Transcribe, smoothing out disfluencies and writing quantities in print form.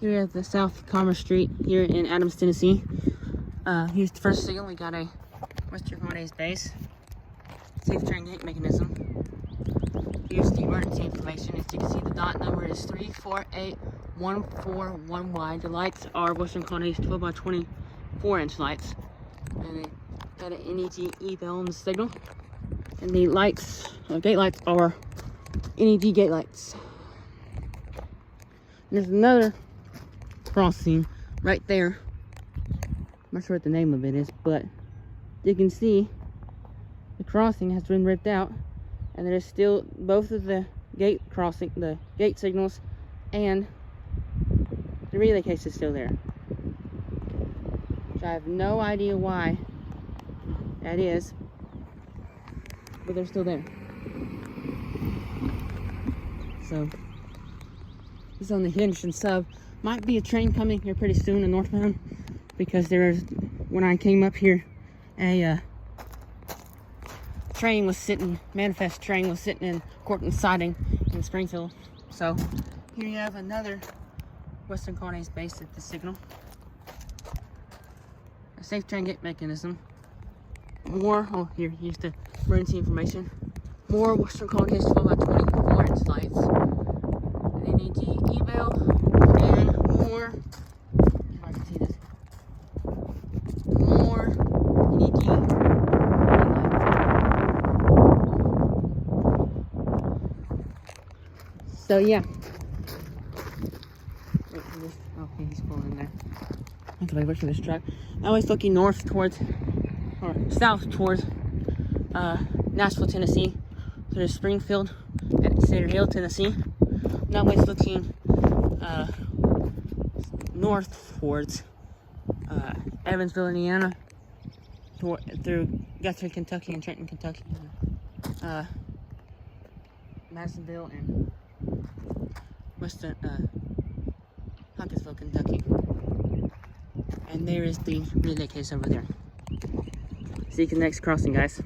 Here at the South Commerce Street here in Adams, Tennessee. Here's the first signal. We got a Western Holidays base. Safe train gate mechanism. Here's the emergency information. As you can see, the dot number is 348141Y. The lights are Western Holidays 12 by 24 inch lights. And it got an NEG E-bell on the signal. And the lights, gate lights are NEG gate lights. There's another crossing right there. I'm not sure what the name of it is, but you can see the crossing has been ripped out, and there's still both of the gate crossing, the gate signals, and the relay case is still there. So I have no idea why that is, but they're still there. So this is on the Henderson sub. Might be a train coming here pretty soon, a northbound, because there's, when I came up here, a train was sitting, manifest train was sitting in Cortland siding in Springfield. So here you have another Western Holidays base at the signal. A safe train gate mechanism. More, oh here, here's the emergency information. More Western Holidays 12 by 24 inch lights. An NEG E-bell, and more, if I can see this, more NEG lights. So yeah. Wait for this. Okay, he's pulling in there. I have to wait for this truck. Now he's looking north towards, or south towards Nashville, Tennessee. There's Springfield at Cedar Hill, Tennessee. Now he's looking north towards Evansville, Indiana, through Guthrie, Kentucky, and Trenton, Kentucky, Madisonville, and Western Hunkinsville, Kentucky. And there is the relay case over there. See you at the next crossing, guys.